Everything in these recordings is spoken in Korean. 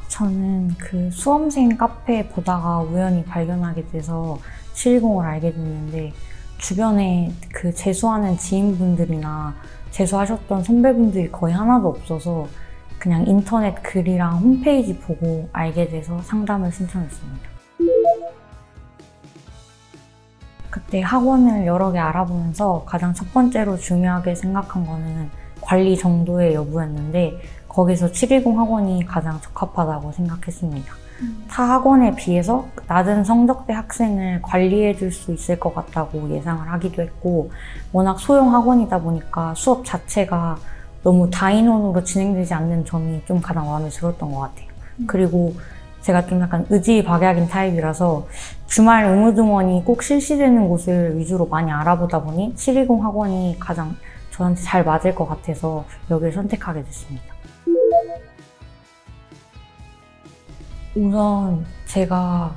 저는 그 수험생 카페 보다가 우연히 발견하게 돼서 710을 알게 됐는데, 주변에 그 재수하는 지인분들이나 재수하셨던 선배분들이 거의 하나도 없어서 그냥 인터넷 글이랑 홈페이지 보고 알게 돼서 상담을 신청했습니다. 그때 학원을 여러 개 알아보면서 가장 첫 번째로 중요하게 생각한 거는 관리 정도의 여부였는데, 거기서 710 학원이 가장 적합하다고 생각했습니다. 타 학원에 비해서 낮은 성적대 학생을 관리해 줄 수 있을 것 같다고 예상을 하기도 했고, 워낙 소형 학원이다 보니까 수업 자체가 너무 다인원으로 진행되지 않는 점이 좀 가장 마음에 들었던 것 같아요. 그리고 제가 좀 약간 의지박약인 타입이라서 주말 의무등원이 꼭 실시되는 곳을 위주로 많이 알아보다 보니 710 학원이 가장 저한테 잘 맞을 것 같아서 여기를 선택하게 됐습니다. 우선 제가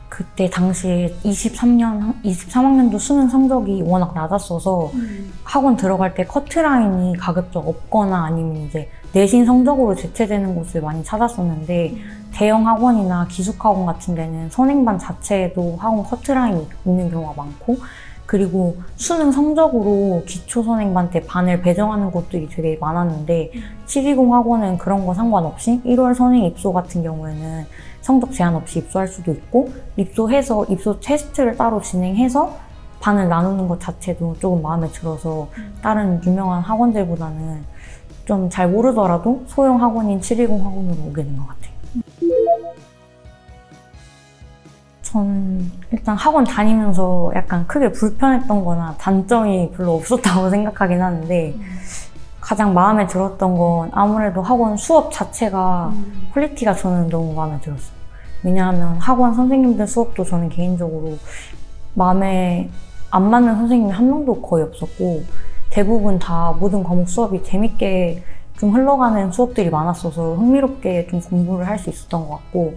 그때 당시에 23학년도 수능 성적이 워낙 낮았어서 학원 들어갈 때 커트라인이 가급적 없거나 아니면 이제 내신 성적으로 대체되는 곳을 많이 찾았었는데, 대형 학원이나 기숙학원 같은 데는 선행반 자체에도 학원 커트라인이 있는 경우가 많고, 그리고 수능 성적으로 기초 선행반 때 반을 배정하는 곳들이 되게 많았는데, 720 학원은 그런 거 상관없이 1월 선행 입소 같은 경우에는 성적 제한 없이 입소할 수도 있고, 입소해서 입소 테스트를 따로 진행해서 반을 나누는 것 자체도 조금 마음에 들어서 다른 유명한 학원들보다는 좀 잘 모르더라도 소형 학원인 720 학원으로 오게 된 것 같아요. 저는 일단 학원 다니면서 약간 크게 불편했던 거나 단점이 별로 없었다고 생각하긴 하는데, 가장 마음에 들었던 건 아무래도 학원 수업 자체가 퀄리티가 저는 너무 마음에 들었어요. 왜냐하면 학원 선생님들 수업도 저는 개인적으로 마음에 안 맞는 선생님이 한 명도 거의 없었고, 대부분 다 모든 과목 수업이 재밌게 좀 흘러가는 수업들이 많았어서 흥미롭게 좀 공부를 할 수 있었던 것 같고,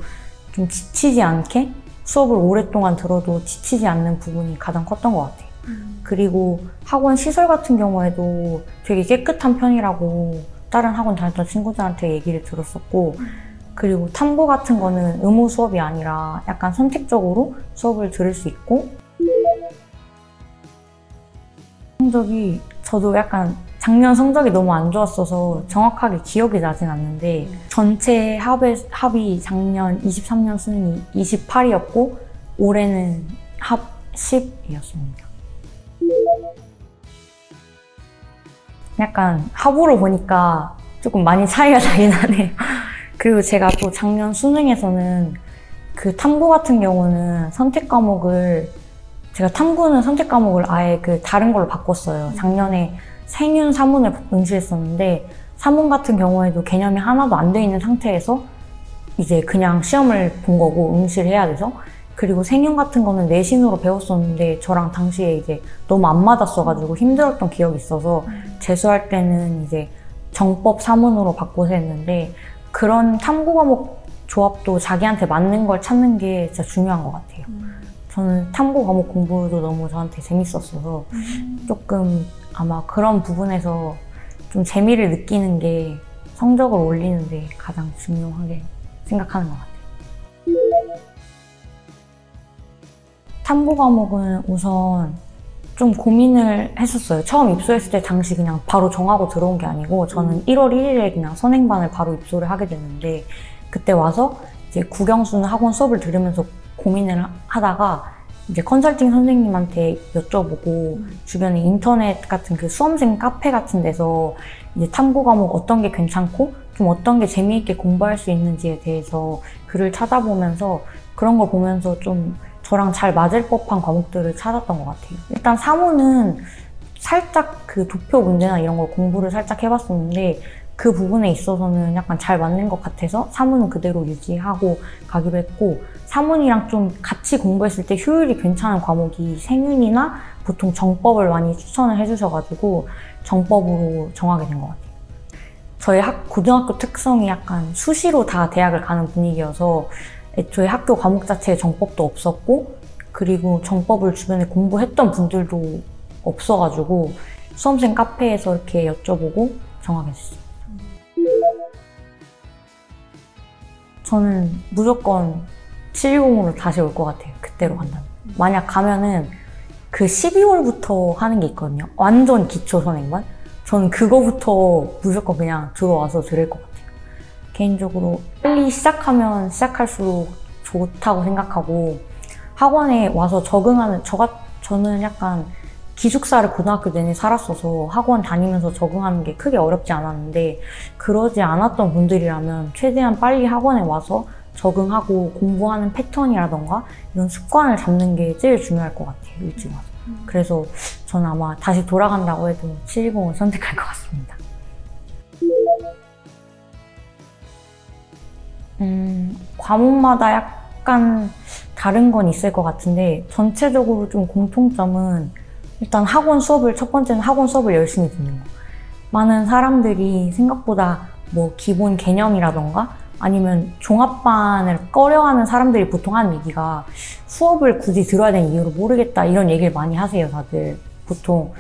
좀 지치지 않게 수업을 오랫동안 들어도 지치지 않는 부분이 가장 컸던 것 같아요. 그리고 학원 시설 같은 경우에도 되게 깨끗한 편이라고 다른 학원 다녔던 친구들한테 얘기를 들었었고, 그리고 탐구 같은 거는 의무 수업이 아니라 약간 선택적으로 수업을 들을 수 있고, 성적이 저도 약간 작년 성적이 너무 안 좋았어서 정확하게 기억이 나진 않는데, 전체 합이 작년 23년 수능이 28이었고 올해는 합 10이었습니다. 약간 합으로 보니까 조금 많이 차이가 나긴 하네요. 그리고 제가 또 작년 수능에서는 그 탐구 같은 경우는 제가 탐구는 선택 과목을 아예 그 다른 걸로 바꿨어요. 작년에 생윤, 사문을 응시했었는데, 사문 같은 경우에도 개념이 하나도 안 돼 있는 상태에서 이제 그냥 시험을 본 거고 응시를 해야 돼서, 그리고 생윤 같은 거는 내신으로 배웠었는데 저랑 당시에 이제 너무 안 맞았어가지고 힘들었던 기억이 있어서 재수할 때는 이제 정법 사문으로 바꿔서 했는데, 그런 탐구 과목 조합도 자기한테 맞는 걸 찾는 게 진짜 중요한 것 같아요. 저는 탐구 과목 공부도 너무 저한테 재밌었어서 조금 아마 그런 부분에서 좀 재미를 느끼는 게 성적을 올리는 데 가장 중요하게 생각하는 것 같아요. 탐구 과목은 우선 좀 고민을 했었어요. 처음 입소했을 때 당시 그냥 바로 정하고 들어온 게 아니고, 저는 1월 1일에 그냥 선행반을 바로 입소를 하게 됐는데, 그때 와서 이제 국영수는 학원 수업을 들으면서 고민을 하다가 이제 컨설팅 선생님한테 여쭤보고, 주변에 인터넷 같은 그 수험생 카페 같은 데서 이제 탐구 과목 어떤 게 괜찮고 좀 어떤 게 재미있게 공부할 수 있는지에 대해서 글을 찾아보면서, 그런 걸 보면서 좀 저랑 잘 맞을 법한 과목들을 찾았던 것 같아요. 일단 사문은 살짝 그 도표 문제나 이런 걸 공부를 살짝 해봤었는데, 그 부분에 있어서는 약간 잘 맞는 것 같아서 사문은 그대로 유지하고 가기로 했고, 사문이랑 좀 같이 공부했을 때 효율이 괜찮은 과목이 생윤이나 보통 정법을 많이 추천을 해주셔가지고 정법으로 정하게 된 것 같아요. 저희 고등학교 특성이 약간 수시로 다 대학을 가는 분위기여서 애초에 학교 과목 자체에 정법도 없었고, 그리고 정법을 주변에 공부했던 분들도 없어가지고 수험생 카페에서 이렇게 여쭤보고 정하게 됐어요. 저는 무조건 710으로 다시 올 것 같아요. 그때로 간다면. 만약 가면은 그 12월부터 하는 게 있거든요. 완전 기초 선행반? 저는 그거부터 무조건 그냥 들어와서 들을 것 같아요. 개인적으로 빨리 시작하면 시작할수록 좋다고 생각하고 학원에 와서 적응하는, 저는 약간 기숙사를 고등학교 내내 살았어서 학원 다니면서 적응하는 게 크게 어렵지 않았는데 그러지 않았던 분들이라면 최대한 빨리 학원에 와서 적응하고 공부하는 패턴이라던가 이런 습관을 잡는 게 제일 중요할 것 같아요. 일찍 와서. 그래서 저는 아마 다시 돌아간다고 해도 720을 선택할 것 같습니다. 과목마다 약간 다른 건 있을 것 같은데 전체적으로 좀 공통점은 일단 학원 수업을, 첫 번째는 학원 수업을 열심히 듣는 거. 많은 사람들이 생각보다 뭐 기본 개념이라던가 아니면 종합반을 꺼려하는 사람들이 보통 하는 얘기가 수업을 굳이 들어야 되는 이유를 모르겠다 이런 얘기를 많이 하세요. 다들 보통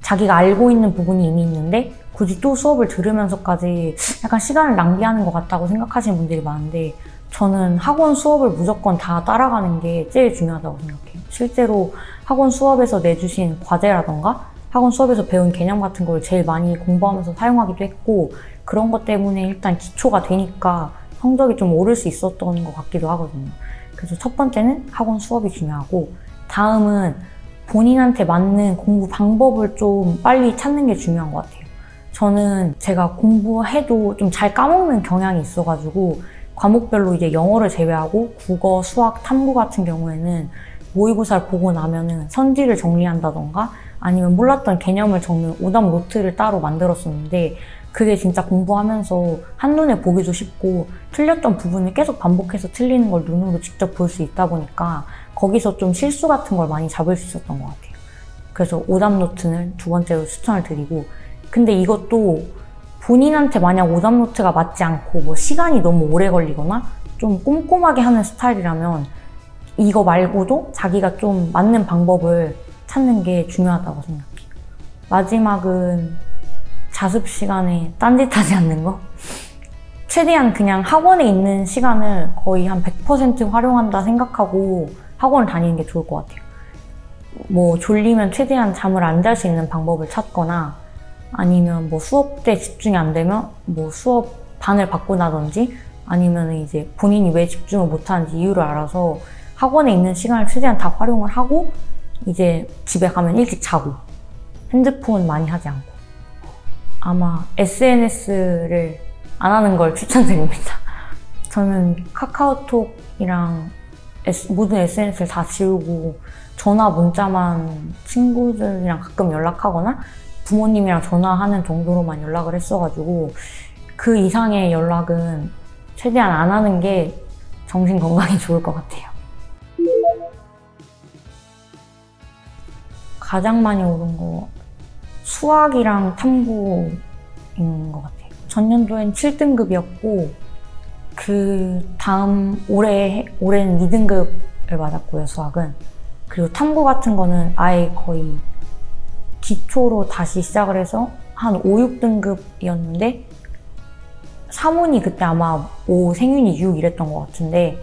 자기가 알고 있는 부분이 이미 있는데 굳이 또 수업을 들으면서까지 약간 시간을 낭비하는 것 같다고 생각하시는 분들이 많은데 저는 학원 수업을 무조건 다 따라가는 게 제일 중요하다고 생각해요. 실제로 학원 수업에서 내주신 과제라던가 학원 수업에서 배운 개념 같은 걸 제일 많이 공부하면서 사용하기도 했고 그런 것 때문에 일단 기초가 되니까 성적이 좀 오를 수 있었던 것 같기도 하거든요. 그래서 첫 번째는 학원 수업이 중요하고 다음은 본인한테 맞는 공부 방법을 좀 빨리 찾는 게 중요한 것 같아요. 저는 제가 공부해도 좀 잘 까먹는 경향이 있어가지고 과목별로 이제 영어를 제외하고 국어, 수학, 탐구 같은 경우에는 모의고사를 보고 나면은 선지를 정리한다던가 아니면 몰랐던 개념을 적는 오답 노트를 따로 만들었었는데 그게 진짜 공부하면서 한눈에 보기도 쉽고 틀렸던 부분을 계속 반복해서 틀리는 걸 눈으로 직접 볼 수 있다 보니까 거기서 좀 실수 같은 걸 많이 잡을 수 있었던 것 같아요. 그래서 오답 노트는 두 번째로 추천을 드리고 근데 이것도 본인한테 만약 오답 노트가 맞지 않고 뭐 시간이 너무 오래 걸리거나 좀 꼼꼼하게 하는 스타일이라면 이거 말고도 자기가 좀 맞는 방법을 찾는 게 중요하다고 생각해요. 마지막은 자습 시간에 딴짓하지 않는 거? 최대한 그냥 학원에 있는 시간을 거의 한 100% 활용한다 생각하고 학원을 다니는 게 좋을 것 같아요. 뭐 졸리면 최대한 잠을 안 잘 수 있는 방법을 찾거나 아니면 뭐 수업 때 집중이 안 되면 뭐 수업 반을 바꾼다든지 아니면 이제 본인이 왜 집중을 못하는지 이유를 알아서 학원에 있는 시간을 최대한 다 활용을 하고 이제 집에 가면 일찍 자고 핸드폰 많이 하지 않고 아마 SNS를 안 하는 걸 추천드립니다. 저는 카카오톡이랑 모든 SNS를 다 지우고 전화, 문자만 친구들이랑 가끔 연락하거나 부모님이랑 전화하는 정도로만 연락을 했어가지고 그 이상의 연락은 최대한 안 하는 게 정신 건강에 좋을 것 같아요. 가장 많이 오른 거 수학이랑 탐구인 것 같아요. 전년도엔 7등급이었고 그 다음 올해는 2등급을 받았고요. 수학은. 그리고 탐구 같은 거는 아예 거의 기초로 다시 시작을 해서 한 5, 6등급이었는데 사문이 그때 아마 5, 생윤이 6 이랬던 것 같은데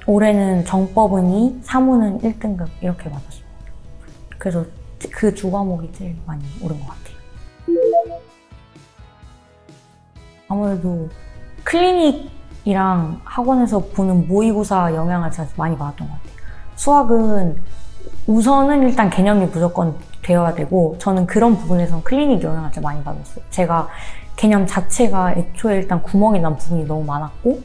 올해는 정법은 2, 사문은 1등급 이렇게 받았습니다. 그래서 그 두 과목이 제일 많이 오른 것 같아요. 아무래도 클리닉이랑 학원에서 보는 모의고사 영향을 제가 많이 받았던 것 같아요. 수학은 우선은 일단 개념이 무조건 되어야 되고 저는 그런 부분에서는 클리닉 영향을 제가 많이 받았어요. 제가 개념 자체가 애초에 일단 구멍이 난 부분이 너무 많았고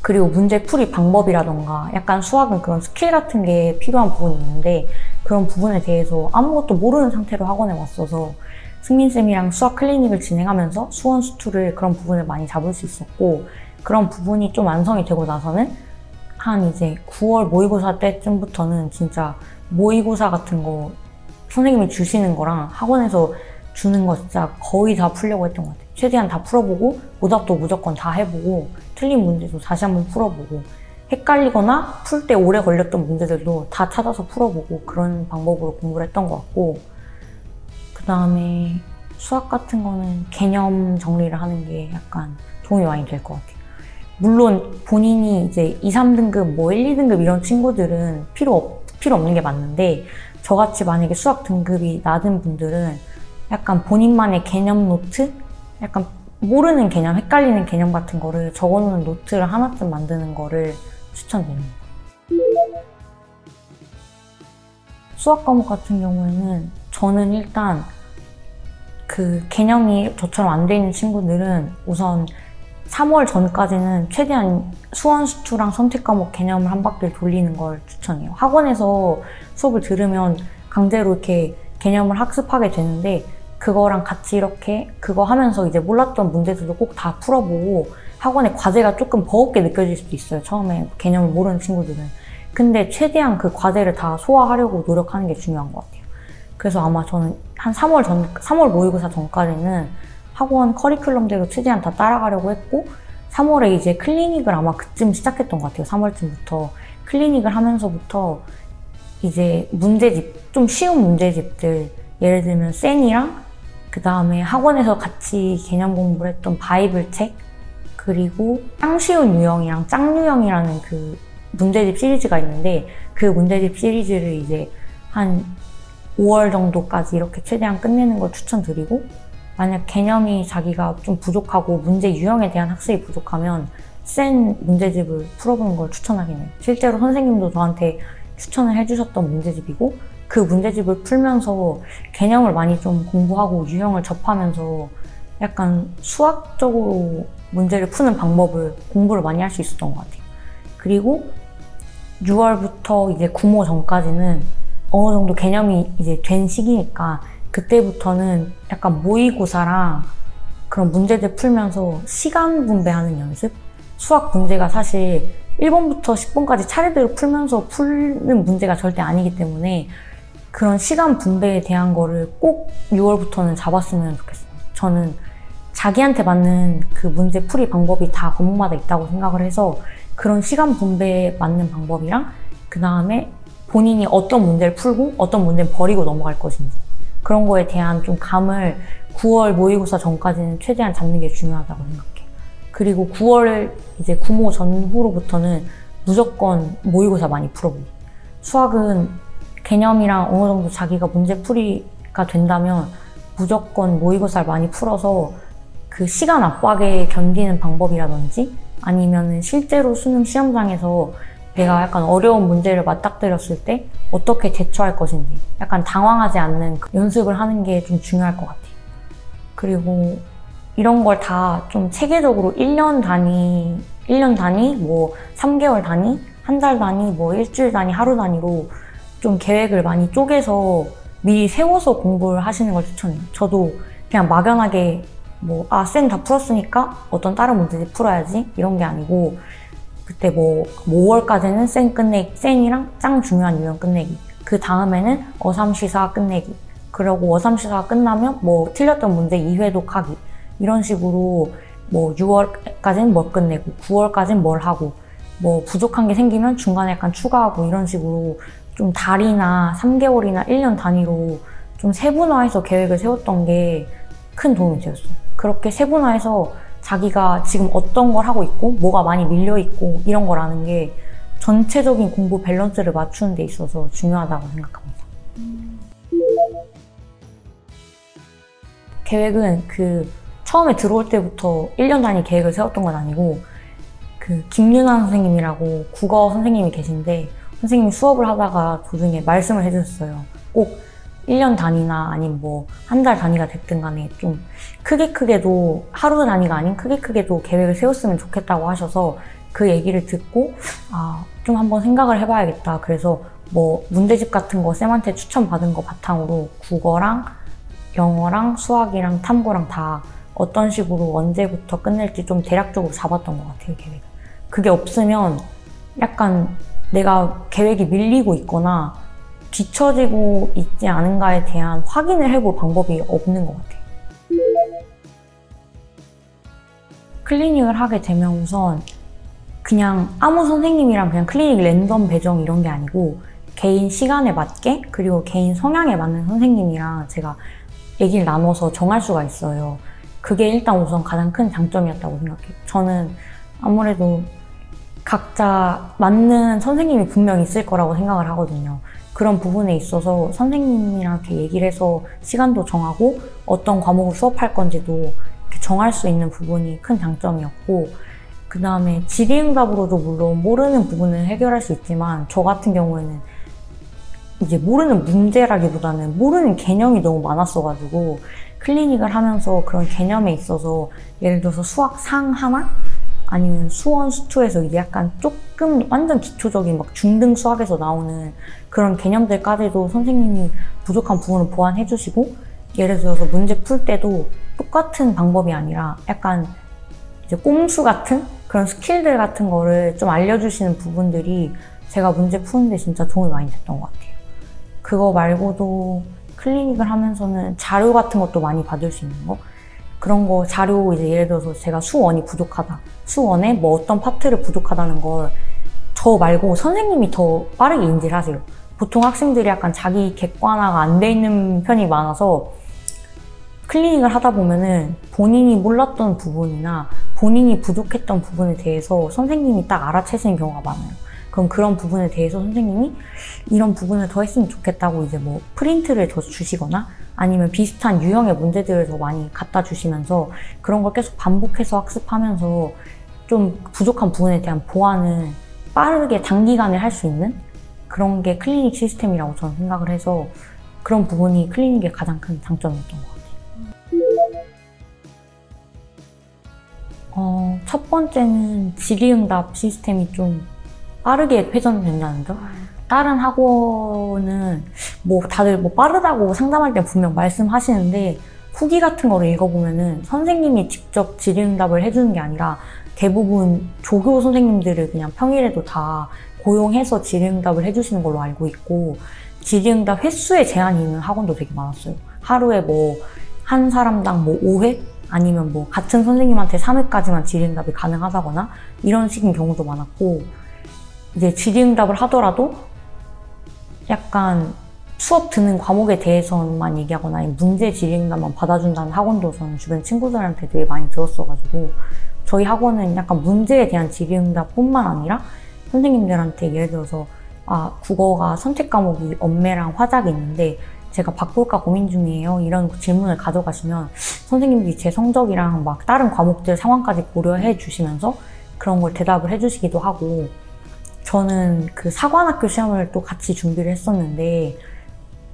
그리고 문제 풀이 방법이라던가 약간 수학은 그런 스킬 같은 게 필요한 부분이 있는데 그런 부분에 대해서 아무것도 모르는 상태로 학원에 왔어서 승민쌤이랑 수학 클리닉을 진행하면서 수원 수투를 그런 부분을 많이 잡을 수 있었고 그런 부분이 좀 완성이 되고 나서는 한 이제 9월 모의고사 때쯤부터는 진짜 모의고사 같은 거 선생님이 주시는 거랑 학원에서 주는 거 진짜 거의 다 풀려고 했던 것 같아요. 최대한 다 풀어보고 오답도 무조건 다 해보고 틀린 문제도 다시 한번 풀어보고 헷갈리거나 풀 때 오래 걸렸던 문제들도 다 찾아서 풀어보고 그런 방법으로 공부를 했던 것 같고 그 다음에 수학 같은 거는 개념 정리를 하는 게 약간 도움이 많이 될 것 같아요. 물론 본인이 이제 2, 3등급, 뭐 1, 2등급 이런 친구들은 필요 없는 게 맞는데, 저같이 만약에 수학 등급이 낮은 분들은 약간 본인만의 개념 노트? 약간 모르는 개념, 헷갈리는 개념 같은 거를 적어놓는 노트를 하나쯤 만드는 거를 추천드립니다. 수학 과목 같은 경우에는 저는 일단 그 개념이 저처럼 안 돼 있는 친구들은 우선 3월 전까지는 최대한 수원, 수투랑 선택 과목 개념을 한 바퀴를 돌리는 걸 추천해요. 학원에서 수업을 들으면 강제로 이렇게 개념을 학습하게 되는데, 그거랑 같이 이렇게 그거 하면서 이제 몰랐던 문제들도 꼭 다 풀어보고, 학원의 과제가 조금 버겁게 느껴질 수도 있어요. 처음에 개념을 모르는 친구들은. 근데 최대한 그 과제를 다 소화하려고 노력하는 게 중요한 것 같아요. 그래서 아마 저는 한 3월 모의고사 전까지는 학원 커리큘럼대로 최대한 다 따라가려고 했고, 3월에 이제 클리닉을 아마 그쯤 시작했던 것 같아요. 3월쯤부터. 클리닉을 하면서부터 이제 문제집, 좀 쉬운 문제집들, 예를 들면 센이랑 그 다음에 학원에서 같이 개념 공부를 했던 바이블 책, 그리고 짱 쉬운 유형이랑 짱 유형이라는 그 문제집 시리즈가 있는데, 그 문제집 시리즈를 이제 한 5월 정도까지 이렇게 최대한 끝내는 걸 추천드리고, 만약 개념이 자기가 좀 부족하고 문제 유형에 대한 학습이 부족하면 센 문제집을 풀어보는 걸 추천하긴 해요. 실제로 선생님도 저한테 추천을 해주셨던 문제집이고, 그 문제집을 풀면서 개념을 많이 좀 공부하고 유형을 접하면서 약간 수학적으로 문제를 푸는 방법을 공부를 많이 할 수 있었던 것 같아요. 그리고 6월부터 이제 구모 전까지는 어느 정도 개념이 이제 된 시기니까, 그때부터는 약간 모의고사랑 그런 문제들 풀면서 시간 분배하는 연습? 수학 문제가 사실 1번부터 10번까지 차례대로 풀면서 푸는 문제가 절대 아니기 때문에 그런 시간 분배에 대한 거를 꼭 6월부터는 잡았으면 좋겠어요. 저는 자기한테 맞는 그 문제 풀이 방법이 다 과목마다 있다고 생각을 해서, 그런 시간 분배에 맞는 방법이랑 그 다음에 본인이 어떤 문제를 풀고 어떤 문제는 버리고 넘어갈 것인지, 그런 거에 대한 좀 감을 9월 모의고사 전까지는 최대한 잡는 게 중요하다고 생각해요. 그리고 9월 이제 구모 전후로부터는 무조건 모의고사 많이 풀어보기. 수학은 개념이랑 어느 정도 자기가 문제풀이가 된다면 무조건 모의고사를 많이 풀어서 그 시간 압박에 견디는 방법이라든지, 아니면은 실제로 수능 시험장에서 내가 약간 어려운 문제를 맞닥뜨렸을 때 어떻게 대처할 것인지 약간 당황하지 않는 연습을 하는 게 좀 중요할 것 같아요. 그리고 이런 걸 다 좀 체계적으로 1년 단위, 뭐 3개월 단위, 한 달 단위, 뭐 일주일 단위, 하루 단위로 좀 계획을 많이 쪼개서 미리 세워서 공부를 하시는 걸 추천해요. 저도 그냥 막연하게 쌤 다 풀었으니까 어떤 다른 문제집 풀어야지 이런 게 아니고, 그때 5월까지는 센이랑 짱 중요한 유형 끝내기, 그 다음에는 어삼시사 끝내기, 그리고 어삼시사가 끝나면 틀렸던 문제 2회독 하기, 이런 식으로 6월까지는 뭘 끝내고 9월까지는 뭘 하고, 부족한 게 생기면 중간에 약간 추가하고, 이런 식으로 좀 달이나 3개월이나 1년 단위로 좀 세분화해서 계획을 세웠던 게 큰 도움이 되었어요. 그렇게 세분화해서 자기가 지금 어떤 걸 하고 있고 뭐가 많이 밀려있고 이런 걸 아는 게 전체적인 공부 밸런스를 맞추는 데 있어서 중요하다고 생각합니다. 계획은 처음에 들어올 때부터 1년 단위 계획을 세웠던 건 아니고, 김윤환 선생님이라고 국어 선생님이 계신데, 선생님이 수업을 하다가 도중에 말씀을 해주셨어요. 꼭 1년 단위나 아니면 한 달 단위가 됐든 간에 좀 크게도 하루 단위가 아닌 크게도 계획을 세웠으면 좋겠다고 하셔서, 그 얘기를 듣고 좀 한번 생각을 해봐야겠다. 그래서 문제집 같은 거 쌤한테 추천받은 거 바탕으로 국어랑 영어랑 수학이랑 탐구랑 다 어떤 식으로 언제부터 끝낼지 좀 대략적으로 잡았던 것 같아요, 계획을. 그게 없으면 약간 내가 계획이 밀리고 있거나 뒤처지고 있지 않은가에 대한 확인을 해볼 방법이 없는 것 같아요. 클리닉을 하게 되면 우선 그냥 아무 선생님이랑 그냥 클리닉 랜덤 배정 이런 게 아니고, 개인 시간에 맞게 그리고 개인 성향에 맞는 선생님이랑 제가 얘기를 나눠서 정할 수가 있어요. 그게 일단 우선 가장 큰 장점이었다고 생각해요. 저는 아무래도 각자 맞는 선생님이 분명 있을 거라고 생각을 하거든요. 그런 부분에 있어서 선생님이랑 이렇게 얘기를 해서 시간도 정하고 어떤 과목을 수업할 건지도 이렇게 정할 수 있는 부분이 큰 장점이었고, 그 다음에 질의응답으로도 물론 모르는 부분을 해결할 수 있지만 저 같은 경우에는 이제 모르는 문제라기보다는 모르는 개념이 너무 많았어가지고 클리닉을 하면서 그런 개념에 있어서 예를 들어서 수학 상 하나? 아니면 수원, 수투에서 이제 약간 조금 완전 기초적인 막 중등 수학에서 나오는 그런 개념들까지도 선생님이 부족한 부분을 보완해 주시고, 예를 들어서 문제 풀 때도 똑같은 방법이 아니라 약간 이제 꼼수 같은 그런 스킬들 같은 거를 좀 알려주시는 부분들이 제가 문제 푸는데 진짜 도움이 많이 됐던 것 같아요. 그거 말고도 클리닉을 하면서는 자료 같은 것도 많이 받을 수 있는 거, 그런 거 자료 이제 예를 들어서 제가 수원이 부족하다, 수원에 뭐 어떤 파트를 부족하다는 걸 저 말고 선생님이 더 빠르게 인지를 하세요. 보통 학생들이 약간 자기 객관화가 안 돼 있는 편이 많아서 클리닉을 하다 보면은 본인이 몰랐던 부분이나 본인이 부족했던 부분에 대해서 선생님이 딱 알아채시는 경우가 많아요. 그럼 그런 부분에 대해서 선생님이 이런 부분을 더 했으면 좋겠다고 이제 뭐 프린트를 더 주시거나 아니면 비슷한 유형의 문제들을 더 많이 갖다 주시면서 그런 걸 계속 반복해서 학습하면서 좀 부족한 부분에 대한 보완을 빠르게 단기간에 할 수 있는 그런 게 클리닉 시스템이라고 저는 생각을 해서 그런 부분이 클리닉의 가장 큰 장점이었던 것 같아요. 첫 번째는 질의응답 시스템이 좀 빠르게 회전된다는 점. 다른 학원은 뭐 다들 뭐 빠르다고 상담할 때 분명 말씀하시는데 후기 같은 거를 읽어보면은 선생님이 직접 질의응답을 해주는 게 아니라 대부분 조교 선생님들을 그냥 평일에도 다 고용해서 질의응답을 해주시는 걸로 알고 있고, 질의응답 횟수에 제한이 있는 학원도 되게 많았어요. 하루에 뭐 한 사람당 뭐 5회? 아니면 뭐 같은 선생님한테 3회까지만 질의응답이 가능하다거나 이런 식인 경우도 많았고, 이제 질의응답을 하더라도 약간 수업 듣는 과목에 대해서만 얘기하거나 문제 질의응답만 받아준다는 학원도 저는 주변 친구들한테 되게 많이 들었어가지고, 저희 학원은 약간 문제에 대한 질의응답뿐만 아니라 선생님들한테 예를 들어서 국어가 선택 과목이 엄매랑 화작이 있는데 제가 바꿀까 고민 중이에요, 이런 질문을 가져가시면 선생님들이 제 성적이랑 막 다른 과목들 상황까지 고려해 주시면서 그런 걸 대답을 해주시기도 하고, 저는 그 사관학교 시험을 또 같이 준비를 했었는데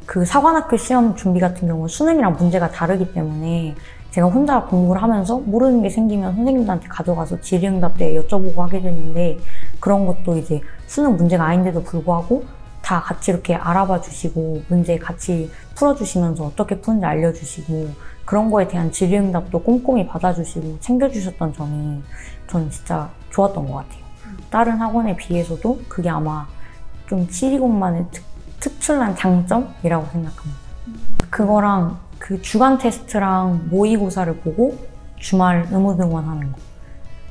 그 사관학교 시험 준비 같은 경우는 수능이랑 문제가 다르기 때문에 제가 혼자 공부를 하면서 모르는 게 생기면 선생님들한테 가져가서 질의응답 때 여쭤보고 하게 됐는데, 그런 것도 이제 수능 문제가 아닌데도 불구하고 다 같이 이렇게 알아봐 주시고 문제 같이 풀어주시면서 어떻게 푸는지 알려주시고 그런 거에 대한 질의응답도 꼼꼼히 받아주시고 챙겨주셨던 점이 저는 진짜 좋았던 것 같아요. 다른 학원에 비해서도 그게 아마 좀 치리곤만의 특출난 장점이라고 생각합니다. 그거랑 그 주간 테스트랑 모의고사를 보고 주말 의무등원하는 거.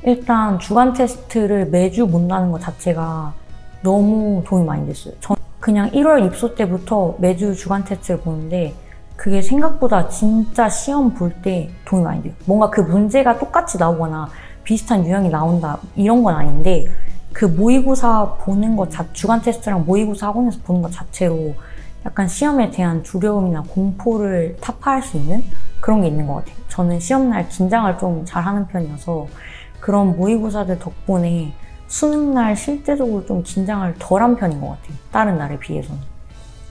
일단 주간 테스트를 매주 본다는 것 자체가 너무 도움이 많이 됐어요. 전 그냥 1월 입소 때부터 매주 주간 테스트를 보는데 그게 생각보다 진짜 시험 볼 때 도움이 많이 돼요. 뭔가 그 문제가 똑같이 나오거나 비슷한 유형이 나온다 이런 건 아닌데, 그 모의고사 보는 것 주간 테스트랑 모의고사 학원에서 보는 것 자체로 약간 시험에 대한 두려움이나 공포를 타파할 수 있는 그런 게 있는 것 같아요. 저는 시험날 긴장을 좀 잘하는 편이어서 그런 모의고사들 덕분에 수능날 실제적으로 좀 긴장을 덜한 편인 것 같아요. 다른 날에 비해서는.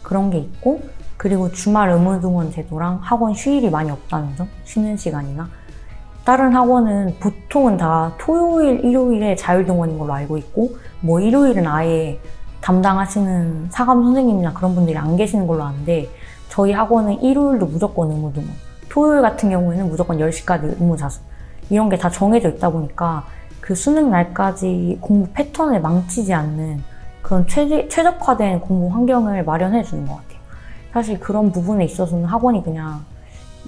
그런 게 있고, 그리고 주말 의무등원 제도랑 학원 휴일이 많이 없다는 점, 쉬는 시간이나. 다른 학원은 보통은 다 토요일, 일요일에 자율등원인 걸로 알고 있고, 뭐 일요일은 아예 담당하시는 사감 선생님이나 그런 분들이 안 계시는 걸로 아는데, 저희 학원은 일요일도 무조건 의무등원, 토요일 같은 경우에는 무조건 10시까지 의무자습, 이런 게 다 정해져 있다 보니까 그 수능 날까지 공부 패턴을 망치지 않는 그런 최적화된 공부 환경을 마련해 주는 것 같아요. 사실 그런 부분에 있어서는 학원이 그냥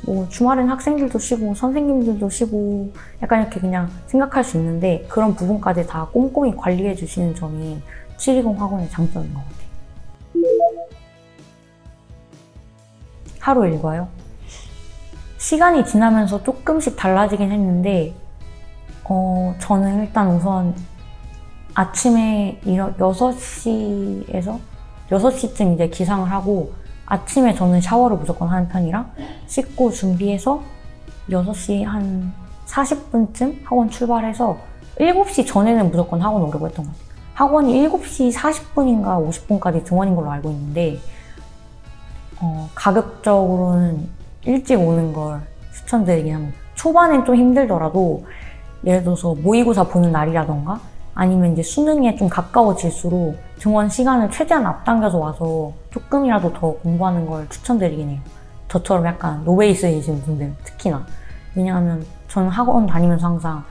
뭐 주말엔 학생들도 쉬고 선생님들도 쉬고 약간 이렇게 그냥 생각할 수 있는데, 그런 부분까지 다 꼼꼼히 관리해 주시는 점이 720 학원의 장점인 것 같아요. 하루 일과요? 시간이 지나면서 조금씩 달라지긴 했는데 저는 일단 우선 아침에 6시에서 6시쯤 이제 기상을 하고 아침에 저는 샤워를 무조건 하는 편이라 씻고 준비해서 6시 한 40분쯤 학원 출발해서 7시 전에는 무조건 학원 오려고 했던 것 같아요. 학원이 7시 40분인가 50분까지 등원인 걸로 알고 있는데 가급적으로는 일찍 오는 걸 추천드리긴 합니다. 초반엔 좀 힘들더라도 예를 들어서 모의고사 보는 날이라던가 아니면 이제 수능에 좀 가까워질수록 등원 시간을 최대한 앞당겨서 와서 조금이라도 더 공부하는 걸 추천드리긴 해요. 저처럼 약간 노베이스이신 분들 특히나. 왜냐하면 저는 학원 다니면서 항상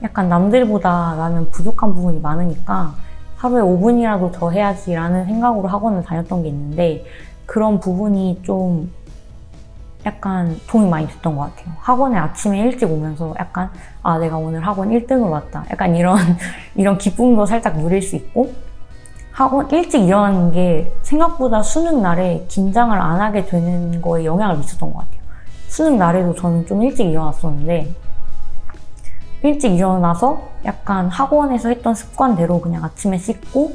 약간 남들보다 나는 부족한 부분이 많으니까 하루에 5분이라도 더 해야지 라는 생각으로 학원을 다녔던 게 있는데 그런 부분이 좀 약간 도움이 많이 됐던 것 같아요. 학원에 아침에 일찍 오면서 약간 내가 오늘 학원 1등으로 왔다. 약간 이런 기쁨도 살짝 누릴 수 있고 학원 일찍 일어나는 게 생각보다 수능 날에 긴장을 안 하게 되는 거에 영향을 미쳤던 것 같아요. 수능 날에도 저는 좀 일찍 일어났었는데 일찍 일어나서 약간 학원에서 했던 습관대로 그냥 아침에 씻고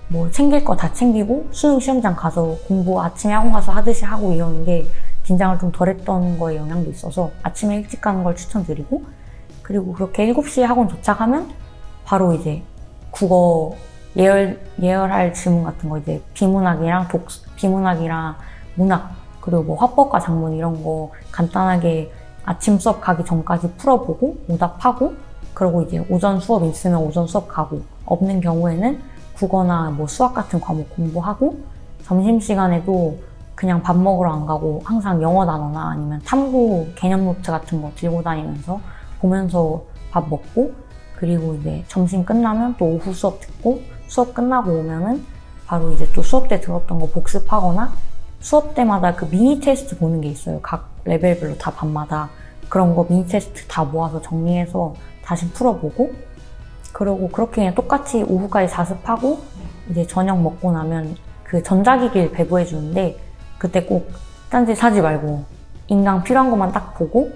뭐 챙길 거 다 챙기고 수능 시험장 가서 공부 아침에 학원 가서 하듯이 하고 이러는 게 긴장을 좀 덜했던 거에 영향도 있어서 아침에 일찍 가는 걸 추천드리고 그리고 그렇게 7시에 학원 도착하면 바로 이제 국어 예열할 질문 같은 거 이제 비문학이랑 문학 그리고 뭐 화법과 작문 이런 거 간단하게 아침 수업 가기 전까지 풀어보고 오답하고 그리고 이제 오전 수업 있으면 오전 수업 가고 없는 경우에는 국어나 뭐 수학 같은 과목 공부하고 점심시간에도 그냥 밥 먹으러 안 가고 항상 영어 단어나 아니면 탐구 개념 노트 같은 거 들고 다니면서 보면서 밥 먹고 그리고 이제 점심 끝나면 또 오후 수업 듣고 수업 끝나고 오면은 바로 이제 또 수업 때 들었던 거 복습하거나 수업 때마다 그 미니 테스트 보는 게 있어요. 각 레벨별로 다 밤마다 그런 거 미니 테스트 다 모아서 정리해서 다시 풀어보고 그러고 그렇게 그냥 똑같이 오후까지 자습하고 이제 저녁 먹고 나면 그 전자기기를 배부해 주는데 그때 꼭 딴짓 사지 말고 인강 필요한 것만 딱 보고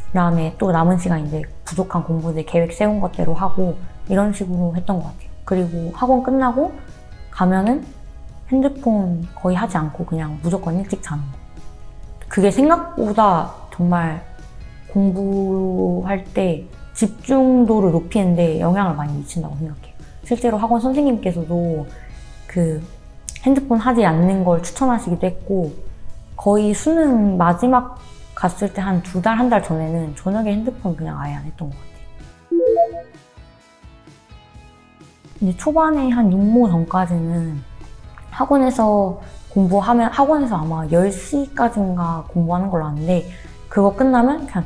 그다음에 또 남은 시간 이제 부족한 공부들 계획 세운 것대로 하고 이런 식으로 했던 것 같아요. 그리고 학원 끝나고 가면은 핸드폰 거의 하지 않고 그냥 무조건 일찍 자는 거. 그게 생각보다 정말 공부할 때 집중도를 높이는데 영향을 많이 미친다고 생각해요. 실제로 학원 선생님께서도 그 핸드폰 하지 않는 걸 추천하시기도 했고 거의 수능 마지막 갔을 때 한 2달, 1달 전에는 저녁에 핸드폰 그냥 아예 안 했던 것 같아요. 이제 초반에 한 6모 전까지는 학원에서 공부하면 학원에서 아마 10시까지인가 공부하는 걸로 아는데 그거 끝나면 그냥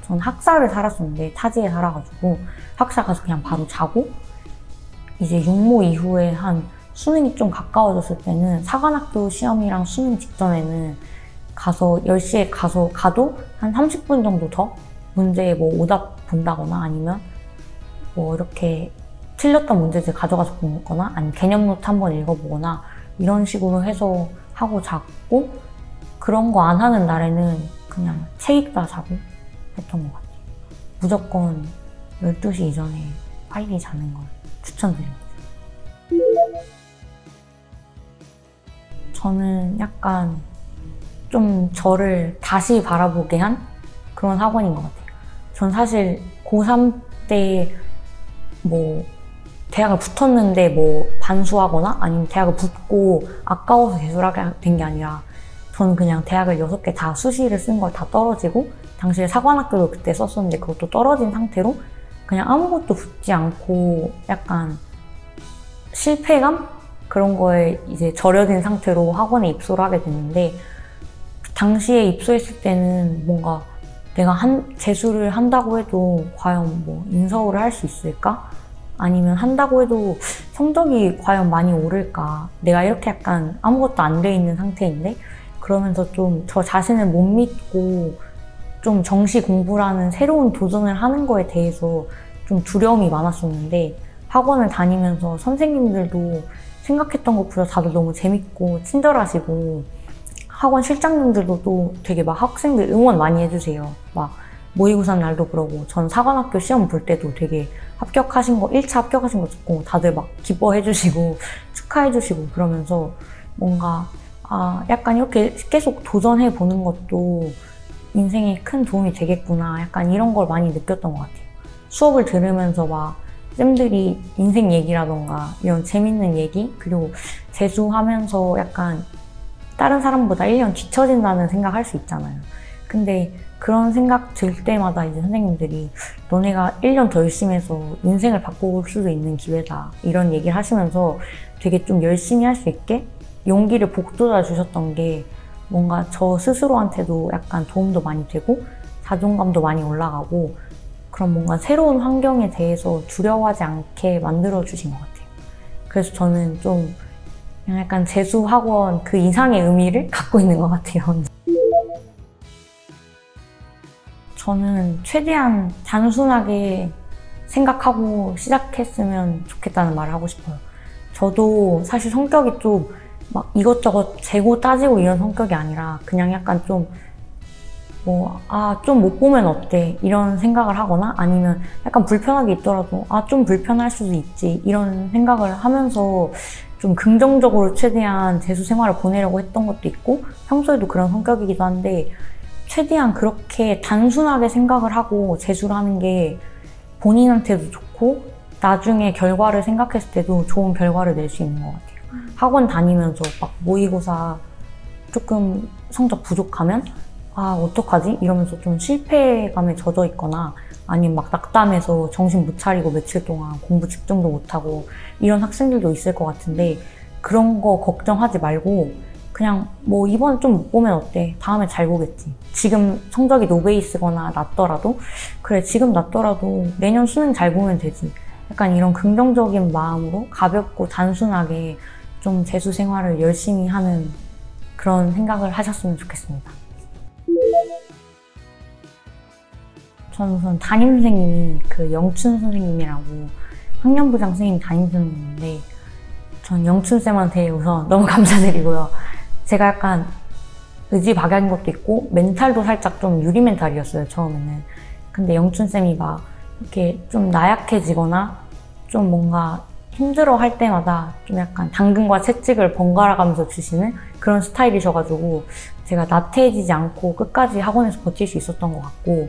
전 학사를 살았었는데 타지에 살아가지고 학사 가서 그냥 바로 자고 이제 6모 이후에 한 수능이 좀 가까워졌을 때는 사관학교 시험이랑 수능 직전에는 가서 10시에 가도 한 30분 정도 더 문제에 뭐 오답 본다거나 아니면 뭐 이렇게 틀렸던 문제들 가져가서 보거나 아니면 개념 노트 한번 읽어보거나 이런 식으로 해서 하고 자고 그런 거 안 하는 날에는 그냥 책 읽다 자고 했던 것 같아요. 무조건 12시 이전에 빨리 자는 걸 추천드립니다. 저는 약간 좀 저를 다시 바라보게 한 그런 학원인 것 같아요. 전 사실 고3 때 뭐 대학을 붙었는데 뭐 반수하거나 아니면 대학을 붙고 아까워서 재수하게 된 게 아니라 저는 그냥 대학을 6개 다 수시를 쓴 걸 다 떨어지고 당시에 사관학교도 그때 썼었는데 그것도 떨어진 상태로 그냥 아무것도 붙지 않고 약간 실패감? 그런 거에 이제 절여진 상태로 학원에 입소를 하게 됐는데 당시에 입소했을 때는 뭔가 내가 재수를 한다고 해도 과연 뭐 인서울을 할 수 있을까? 아니면 한다고 해도 성적이 과연 많이 오를까? 내가 이렇게 약간 아무것도 안 돼 있는 상태인데 그러면서 좀 저 자신을 못 믿고 좀 정시 공부라는 새로운 도전을 하는 거에 대해서 좀 두려움이 많았었는데 학원을 다니면서 선생님들도 생각했던 것보다 다들 너무 재밌고 친절하시고 학원 실장님들도 또 되게 막 학생들 응원 많이 해주세요. 막 모의고사 날도 그러고 전 사관학교 시험 볼 때도 되게 합격하신 거 1차 합격하신 거 듣고 다들 막 기뻐해 주시고 축하해 주시고 그러면서 뭔가 약간 이렇게 계속 도전해 보는 것도 인생에 큰 도움이 되겠구나 약간 이런 걸 많이 느꼈던 것 같아요. 수업을 들으면서 막 쌤들이 인생 얘기라던가 이런 재밌는 얘기 그리고 재수하면서 약간 다른 사람보다 1년 뒤처진다는 생각할 수 있잖아요. 근데 그런 생각 들 때마다 이제 선생님들이 너네가 1년 더 열심히 해서 인생을 바꿔볼 수도 있는 기회다 이런 얘기를 하시면서 되게 좀 열심히 할 수 있게 용기를 북돋아 주셨던 게 뭔가 저 스스로한테도 약간 도움도 많이 되고 자존감도 많이 올라가고 그런 뭔가 새로운 환경에 대해서 두려워하지 않게 만들어 주신 것 같아요. 그래서 저는 좀 그냥 약간 재수학원 그 이상의 의미를 갖고 있는 것 같아요. 저는 최대한 단순하게 생각하고 시작했으면 좋겠다는 말을 하고 싶어요. 저도 사실 성격이 좀 막 이것저것 재고 따지고 이런 성격이 아니라 그냥 약간 좀 좀 못 보면 어때? 이런 생각을 하거나 아니면 약간 불편하게 있더라도 좀 불편할 수도 있지 이런 생각을 하면서 좀 긍정적으로 최대한 재수 생활을 보내려고 했던 것도 있고 평소에도 그런 성격이기도 한데 최대한 그렇게 단순하게 생각을 하고 재수를 하는 게 본인한테도 좋고 나중에 결과를 생각했을 때도 좋은 결과를 낼 수 있는 것 같아요. 학원 다니면서 막 모의고사 조금 성적 부족하면 어떡하지? 이러면서 좀 실패감에 젖어 있거나 아니면 막 낙담해서 정신 못 차리고 며칠 동안 공부 집중도 못하고 이런 학생들도 있을 것 같은데 그런 거 걱정하지 말고 그냥 이번에 좀 못 보면 어때? 다음에 잘 보겠지. 지금 성적이 노베이스거나 낮더라도 그래 지금 낮더라도 내년 수능 잘 보면 되지. 약간 이런 긍정적인 마음으로 가볍고 단순하게 좀 재수 생활을 열심히 하는 그런 생각을 하셨으면 좋겠습니다. 저는 우선 담임선생님이 그 영춘 선생님이라고 학년부장 선생님 담임선생님인데 전 영춘쌤한테 우선 너무 감사드리고요. 제가 약간 의지박약인 것도 있고 멘탈도 살짝 좀 유리 멘탈이었어요, 처음에는. 근데 영춘쌤이 막 이렇게 좀 나약해지거나 좀 뭔가 힘들어 할 때마다 좀 약간 당근과 채찍을 번갈아 가면서 주시는 그런 스타일이셔가지고 제가 나태해지지 않고 끝까지 학원에서 버틸 수 있었던 것 같고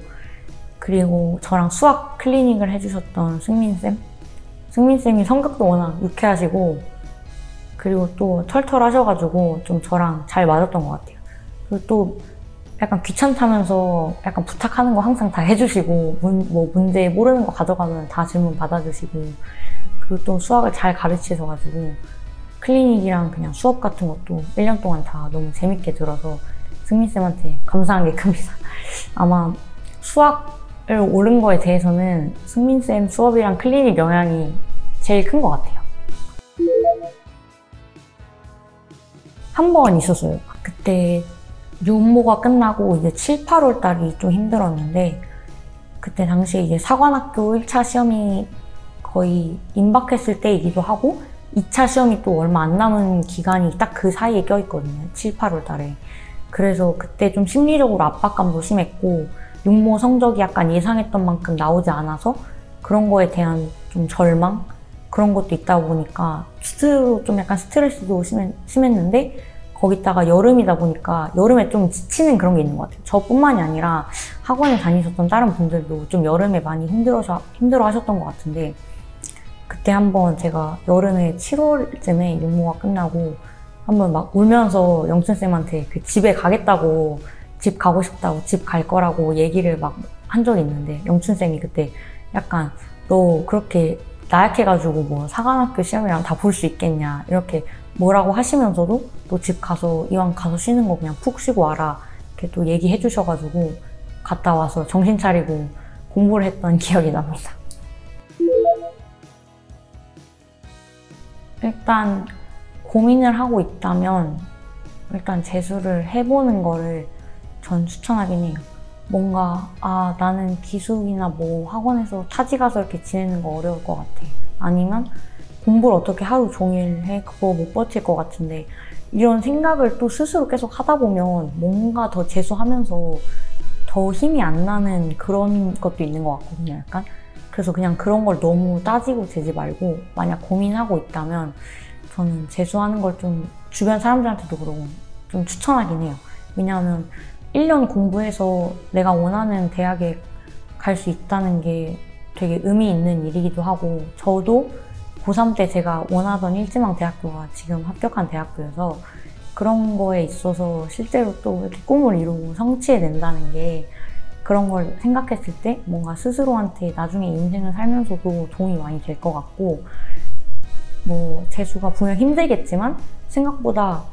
그리고 저랑 수학 클리닉을 해주셨던 승민쌤? 승민쌤이 성격도 워낙 유쾌하시고 그리고 또 털털하셔가지고 좀 저랑 잘 맞았던 것 같아요. 그리고 또 약간 귀찮다면서 약간 부탁하는 거 항상 다 해주시고 문제 모르는 거 가져가면 다 질문 받아주시고 그리고 또 수학을 잘 가르치셔가지고 클리닉이랑 그냥 수업 같은 것도 1년 동안 다 너무 재밌게 들어서 승민쌤한테 감사한 게 큽니다. 아마 수학을 오른 거에 대해서는 승민쌤 수업이랑 클리닉 영향이 제일 큰 것 같아요. 한 번 있었어요. 그때 윤모가 끝나고 이제 7, 8월 달이 좀 힘들었는데 그때 당시에 이제 사관학교 1차 시험이 거의 임박했을 때이기도 하고 2차 시험이 또 얼마 안 남은 기간이 딱 그 사이에 껴있거든요. 7, 8월 달에. 그래서 그때 좀 심리적으로 압박감도 심했고 윤모 성적이 약간 예상했던 만큼 나오지 않아서 그런 거에 대한 좀 절망? 그런 것도 있다 보니까 스스로 좀 약간 스트레스도 심했는데 거기다가 여름이다 보니까 여름에 좀 지치는 그런 게 있는 것 같아요. 저뿐만이 아니라 학원에 다니셨던 다른 분들도 좀 여름에 많이 힘들어 하셨던 것 같은데 그때 한번 제가 여름에 7월쯤에 윤모가 끝나고 한번 막 울면서 영춘쌤한테 그 집에 가겠다고 집 가고 싶다고 집 갈 거라고 얘기를 막 한 적이 있는데 영춘쌤이 그때 약간 너 그렇게 나약해가지고 뭐 사관학교 시험이랑 다 볼 수 있겠냐 이렇게 뭐라고 하시면서도 또 집 가서 이왕 가서 쉬는 거 그냥 푹 쉬고 와라 이렇게 또 얘기해 주셔가지고 갔다 와서 정신 차리고 공부를 했던 기억이 납니다. 일단 고민을 하고 있다면 일단 재수를 해보는 거를 전 추천하긴 해요. 뭔가 나는 기숙이나 뭐 학원에서 타지 가서 이렇게 지내는 거 어려울 것 같아. 아니면 공부를 어떻게 하루 종일 해? 그거 못 버틸 것 같은데 이런 생각을 또 스스로 계속 하다 보면 뭔가 더 재수하면서 더 힘이 안 나는 그런 것도 있는 것 같거든요, 약간. 그래서 그냥 그런 걸 너무 따지고 재지 말고 만약 고민하고 있다면 저는 재수하는 걸 좀 주변 사람들한테도 그러고 좀 추천하긴 해요. 왜냐하면 1년 공부해서 내가 원하는 대학에 갈 수 있다는 게 되게 의미 있는 일이기도 하고 저도 고3 때 제가 원하던 일지망 대학교가 지금 합격한 대학교여서 그런 거에 있어서 실제로 또 이렇게 꿈을 이루고 성취해낸다는 게 그런 걸 생각했을 때 뭔가 스스로한테 나중에 인생을 살면서도 도움이 많이 될 것 같고 뭐 재수가 분명 힘들겠지만 생각보다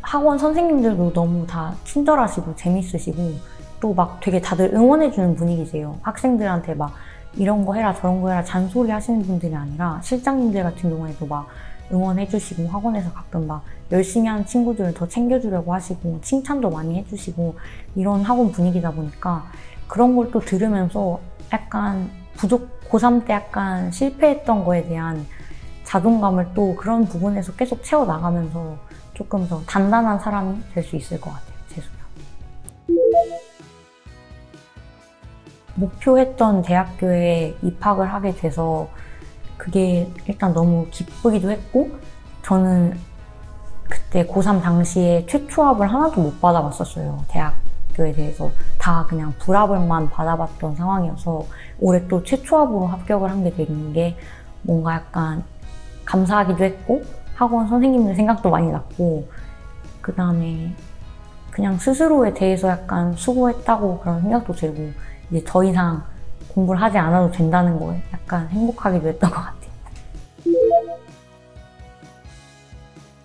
학원 선생님들도 너무 다 친절하시고 재밌으시고 또 막 되게 다들 응원해주는 분위기세요. 학생들한테 막 이런 거 해라 저런 거 해라 잔소리 하시는 분들이 아니라 실장님들 같은 경우에도 막 응원해주시고 학원에서 가끔 막 열심히 하는 친구들을 더 챙겨주려고 하시고 칭찬도 많이 해주시고 이런 학원 분위기다 보니까 그런 걸 또 들으면서 약간 고3 때 약간 실패했던 거에 대한 자존감을 또 그런 부분에서 계속 채워나가면서 조금 더 단단한 사람이 될 수 있을 것 같아요, 재수면. 목표했던 대학교에 입학을 하게 돼서 그게 일단 너무 기쁘기도 했고 저는 그때 고3 당시에 최초합을 하나도 못 받아봤었어요. 대학교에 대해서 다 그냥 불합을만 받아봤던 상황이어서 올해 또 최초합으로 합격을 한 게 된 게 뭔가 약간 감사하기도 했고 학원 선생님들 생각도 많이 났고 그 다음에 그냥 스스로에 대해서 약간 수고했다고 그런 생각도 들고 이제 더 이상 공부를 하지 않아도 된다는 거에 약간 행복하기도 했던 것 같아요.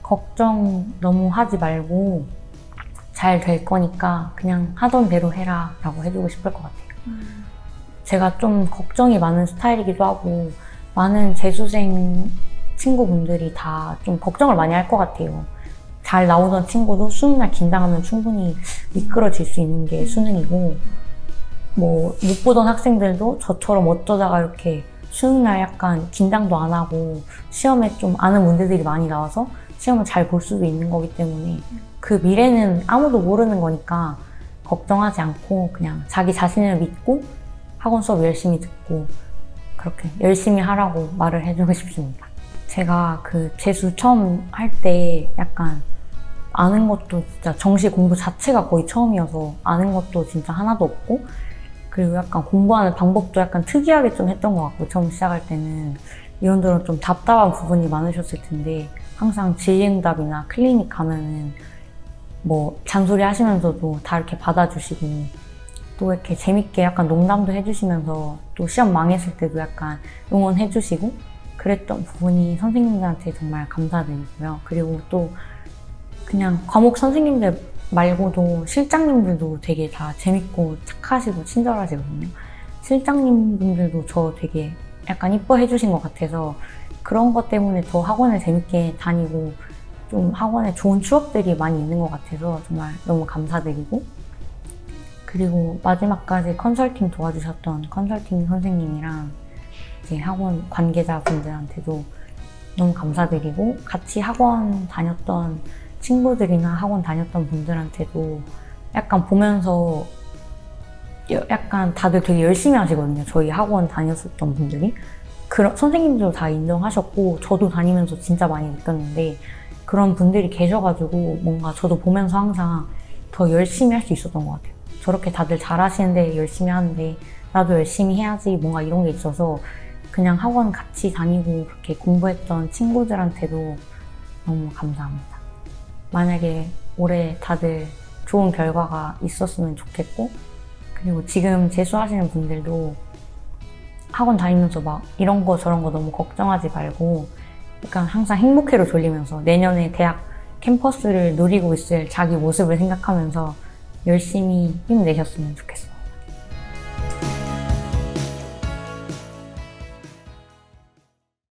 걱정 너무 하지 말고 잘 될 거니까 그냥 하던 대로 해라 라고 해주고 싶을 것 같아요. 제가 좀 걱정이 많은 스타일이기도 하고 많은 재수생 친구분들이 다 좀 걱정을 많이 할 것 같아요. 잘 나오던 친구도 수능날 긴장하면 충분히 미끄러질 수 있는 게 수능이고 뭐 못 보던 학생들도 저처럼 어쩌다가 이렇게 수능날 약간 긴장도 안 하고 시험에 좀 아는 문제들이 많이 나와서 시험을 잘 볼 수도 있는 거기 때문에 그 미래는 아무도 모르는 거니까 걱정하지 않고 그냥 자기 자신을 믿고 학원 수업 열심히 듣고 그렇게 열심히 하라고 말을 해주고 싶습니다. 제가 그 재수 처음 할 때 약간 아는 것도 진짜 정시 공부 자체가 거의 처음이어서 아는 것도 진짜 하나도 없고 그리고 약간 공부하는 방법도 약간 특이하게 좀 했던 것 같고 처음 시작할 때는 이런저런 좀 답답한 부분이 많으셨을 텐데 항상 질의응답이나 클리닉 가면은 뭐 잔소리 하시면서도 다 이렇게 받아주시고 또 이렇게 재밌게 약간 농담도 해주시면서 또 시험 망했을 때도 약간 응원해주시고 그랬던 부분이 선생님들한테 정말 감사드리고요. 그리고 또 그냥 과목 선생님들 말고도 실장님들도 되게 다 재밌고 착하시고 친절하시거든요. 실장님분들도 저 되게 약간 이뻐해 주신 것 같아서 그런 것 때문에 더 학원을 재밌게 다니고 좀 학원에 좋은 추억들이 많이 있는 것 같아서 정말 너무 감사드리고 그리고 마지막까지 컨설팅 도와주셨던 컨설팅 선생님이랑 이제 학원 관계자분들한테도 너무 감사드리고 같이 학원 다녔던 친구들이나 학원 다녔던 분들한테도 약간 보면서 약간 다들 되게 열심히 하시거든요. 저희 학원 다녔었던 분들이. 선생님들도 다 인정하셨고 저도 다니면서 진짜 많이 느꼈는데 그런 분들이 계셔가지고 뭔가 저도 보면서 항상 더 열심히 할 수 있었던 것 같아요. 저렇게 다들 잘하시는데 열심히 하는데 나도 열심히 해야지 뭔가 이런 게 있어서 그냥 학원 같이 다니고 그렇게 공부했던 친구들한테도 너무 감사합니다. 만약에 올해 다들 좋은 결과가 있었으면 좋겠고 그리고 지금 재수하시는 분들도 학원 다니면서 막 이런 거 저런 거 너무 걱정하지 말고 약간 항상 행복회로 돌리면서 내년에 대학 캠퍼스를 누리고 있을 자기 모습을 생각하면서 열심히 힘내셨으면 좋겠어요.